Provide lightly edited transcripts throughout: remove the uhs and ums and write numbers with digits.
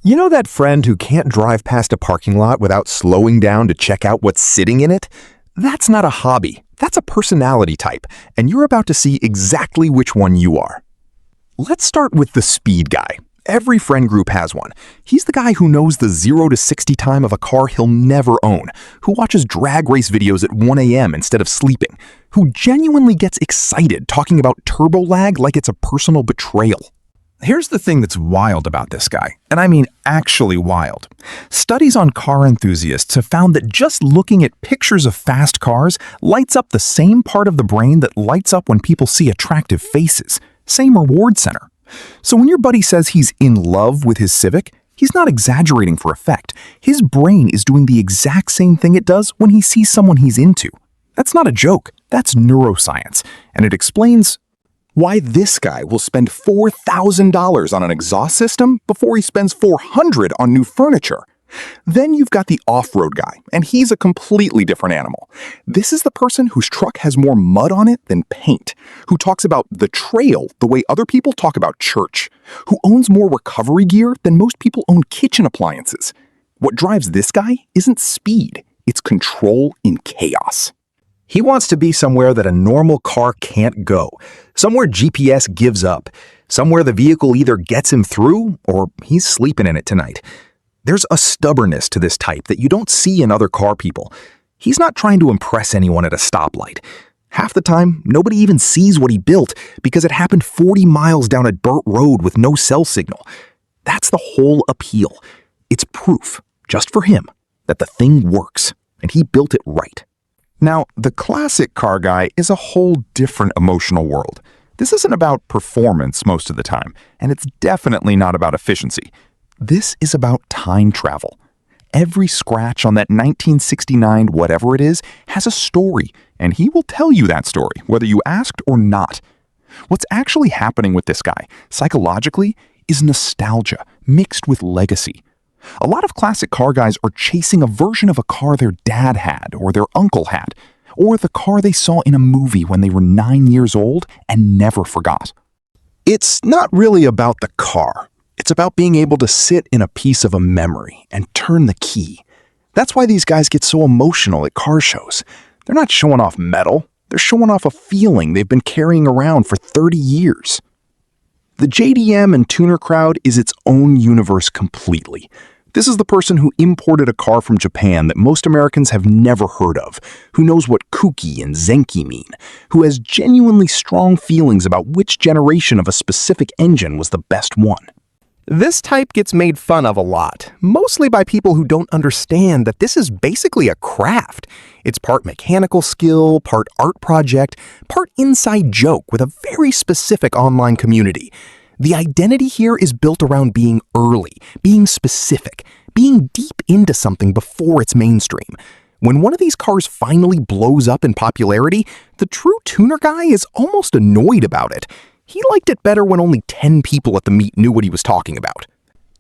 You know that friend who can't drive past a parking lot without slowing down to check out what's sitting in it? That's not a hobby. That's a personality type, and you're about to see exactly which one you are. Let's start with the speed guy. Every friend group has one. He's the guy who knows the 0 to 60 time of a car he'll never own, who watches drag race videos at 1 a.m. instead of sleeping, who genuinely gets excited talking about turbo lag like it's a personal betrayal. Here's the thing that's wild about this guy, and I mean actually wild. Studies on car enthusiasts have found that just looking at pictures of fast cars lights up the same part of the brain that lights up when people see attractive faces. Same reward center. So when your buddy says he's in love with his Civic, he's not exaggerating for effect. His brain is doing the exact same thing it does when he sees someone he's into. That's not a joke. That's neuroscience, and it explains why this guy will spend $4,000 on an exhaust system before he spends $400 on new furniture. Then you've got the off-road guy, and he's a completely different animal. This is the person whose truck has more mud on it than paint, who talks about the trail the way other people talk about church, who owns more recovery gear than most people own kitchen appliances. What drives this guy isn't speed, it's control in chaos. He wants to be somewhere that a normal car can't go, somewhere GPS gives up, somewhere the vehicle either gets him through or he's sleeping in it tonight. There's a stubbornness to this type that you don't see in other car people. He's not trying to impress anyone at a stoplight. Half the time, nobody even sees what he built because it happened 40 miles down a dirt road with no cell signal. That's the whole appeal. It's proof, just for him, that the thing works, and he built it right. Now, the classic car guy is a whole different emotional world. This isn't about performance most of the time, and it's definitely not about efficiency. This is about time travel. Every scratch on that 1969 whatever it is has a story, and he will tell you that story, whether you asked or not. What's actually happening with this guy, psychologically, is nostalgia mixed with legacy. A lot of classic car guys are chasing a version of a car their dad had or their uncle had, or the car they saw in a movie when they were 9 years old and never forgot. It's not really about the car. It's about being able to sit in a piece of a memory and turn the key. That's why these guys get so emotional at car shows. They're not showing off metal. They're showing off a feeling they've been carrying around for 30 years. The JDM and tuner crowd is its own universe completely. This is the person who imported a car from Japan that most Americans have never heard of, who knows what kooky and zenki mean, who has genuinely strong feelings about which generation of a specific engine was the best one. This type gets made fun of a lot, mostly by people who don't understand that this is basically a craft. It's part mechanical skill, part art project, part inside joke with a very specific online community. The identity here is built around being early, being specific, being deep into something before it's mainstream. When one of these cars finally blows up in popularity, the true tuner guy is almost annoyed about it. He liked it better when only 10 people at the meet knew what he was talking about.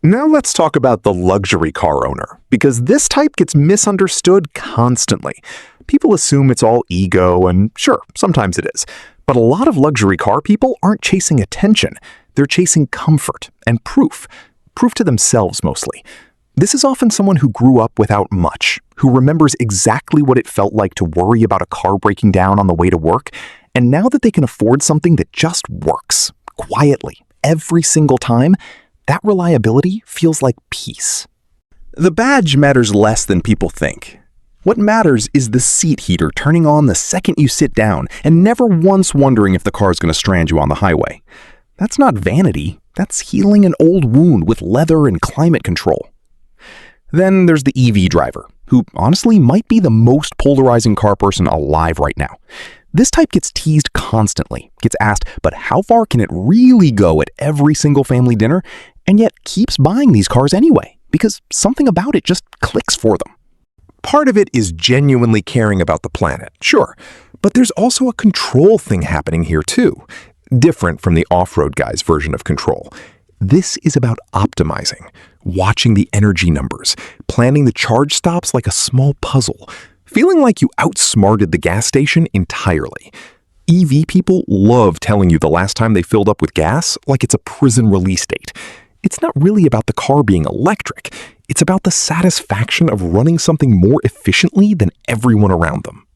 Now let's talk about the luxury car owner, because this type gets misunderstood constantly. People assume it's all ego, and sure, sometimes it is. But a lot of luxury car people aren't chasing attention. They're chasing comfort and proof to themselves mostly. This is often someone who grew up without much, who remembers exactly what it felt like to worry about a car breaking down on the way to work, and now that they can afford something that just works, quietly, every single time, that reliability feels like peace. The badge matters less than people think. What matters is the seat heater turning on the second you sit down and never once wondering if the car's going to strand you on the highway. That's not vanity, that's healing an old wound with leather and climate control. Then there's the EV driver, who honestly might be the most polarizing car person alive right now. This type gets teased constantly, gets asked, but how far can it really go at every single family dinner, and yet keeps buying these cars anyway, because something about it just clicks for them. Part of it is genuinely caring about the planet, sure, but there's also a control thing happening here too. Different from the off-road guy's version of control. This is about optimizing, watching the energy numbers, planning the charge stops like a small puzzle, feeling like you outsmarted the gas station entirely. EV people love telling you the last time they filled up with gas like it's a prison release date. It's not really about the car being electric. It's about the satisfaction of running something more efficiently than everyone around them.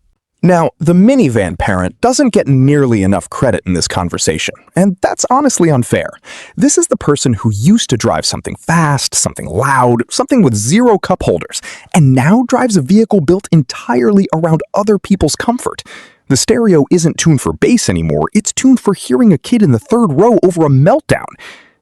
Now, the minivan parent doesn't get nearly enough credit in this conversation, and that's honestly unfair. This is the person who used to drive something fast, something loud, something with 0 cup holders, and now drives a vehicle built entirely around other people's comfort. The stereo isn't tuned for bass anymore, it's tuned for hearing a kid in the 3rd row over a meltdown.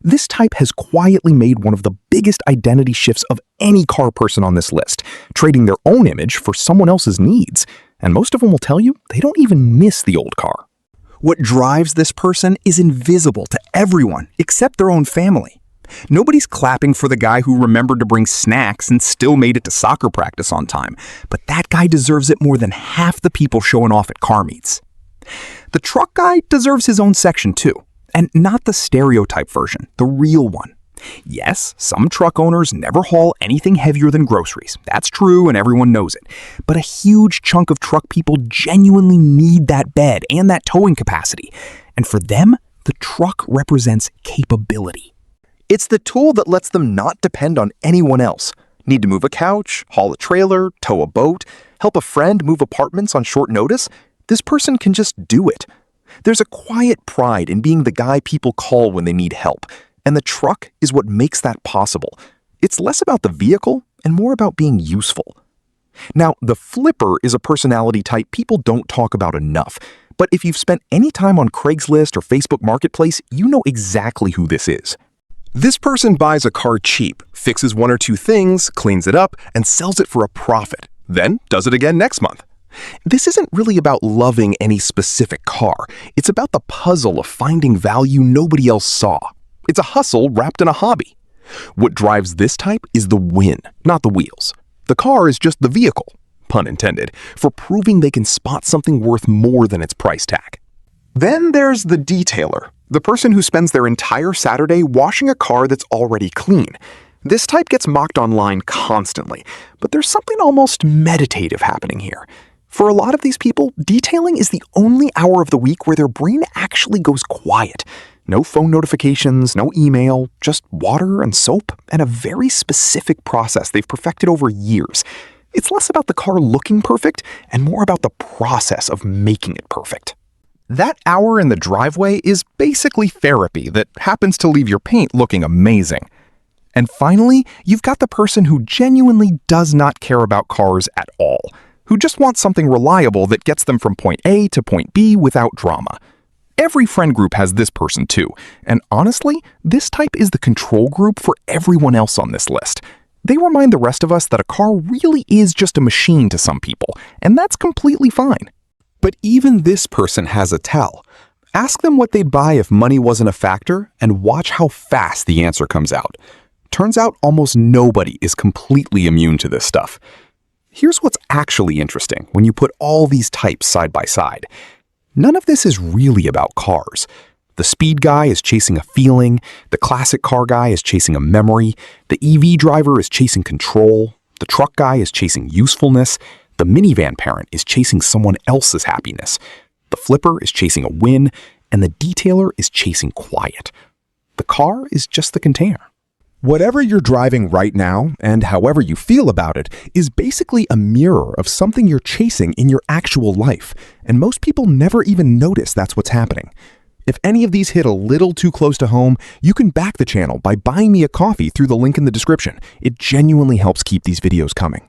This type has quietly made one of the biggest identity shifts of any car person on this list, trading their own image for someone else's needs. And most of them will tell you they don't even miss the old car. What drives this person is invisible to everyone except their own family. Nobody's clapping for the guy who remembered to bring snacks and still made it to soccer practice on time, but that guy deserves it more than half the people showing off at car meets. The truck guy deserves his own section too, and not the stereotype version, the real one. Yes, some truck owners never haul anything heavier than groceries. That's true and everyone knows it. But a huge chunk of truck people genuinely need that bed and that towing capacity. And for them, the truck represents capability. It's the tool that lets them not depend on anyone else. Need to move a couch, haul a trailer, tow a boat, help a friend move apartments on short notice? This person can just do it. There's a quiet pride in being the guy people call when they need help. And the truck is what makes that possible. It's less about the vehicle and more about being useful. Now, the flipper is a personality type people don't talk about enough. But if you've spent any time on Craigslist or Facebook Marketplace, you know exactly who this is. This person buys a car cheap, fixes 1 or 2 things, cleans it up, and sells it for a profit. Then does it again next month. This isn't really about loving any specific car. It's about the puzzle of finding value nobody else saw. It's a hustle wrapped in a hobby. What drives this type is the win, not the wheels. The car is just the vehicle, pun intended, for proving they can spot something worth more than its price tag. Then there's the detailer, the person who spends their entire Saturday washing a car that's already clean. This type gets mocked online constantly, but there's something almost meditative happening here. For a lot of these people, detailing is the only hour of the week where their brain actually goes quiet. No phone notifications, no email, just water and soap, and a very specific process they've perfected over years. It's less about the car looking perfect and more about the process of making it perfect. That hour in the driveway is basically therapy that happens to leave your paint looking amazing. And finally, you've got the person who genuinely does not care about cars at all, who just wants something reliable that gets them from point A to point B without drama. Every friend group has this person too, and honestly, this type is the control group for everyone else on this list. They remind the rest of us that a car really is just a machine to some people, and that's completely fine. But even this person has a tell. Ask them what they'd buy if money wasn't a factor, and watch how fast the answer comes out. Turns out almost nobody is completely immune to this stuff. Here's what's actually interesting when you put all these types side by side. None of this is really about cars. The speed guy is chasing a feeling, the classic car guy is chasing a memory, the EV driver is chasing control, the truck guy is chasing usefulness, the minivan parent is chasing someone else's happiness, the flipper is chasing a win, and the detailer is chasing quiet. The car is just the container. Whatever you're driving right now, and however you feel about it, is basically a mirror of something you're chasing in your actual life, and most people never even notice that's what's happening. If any of these hit a little too close to home, you can back the channel by buying me a coffee through the link in the description. It genuinely helps keep these videos coming.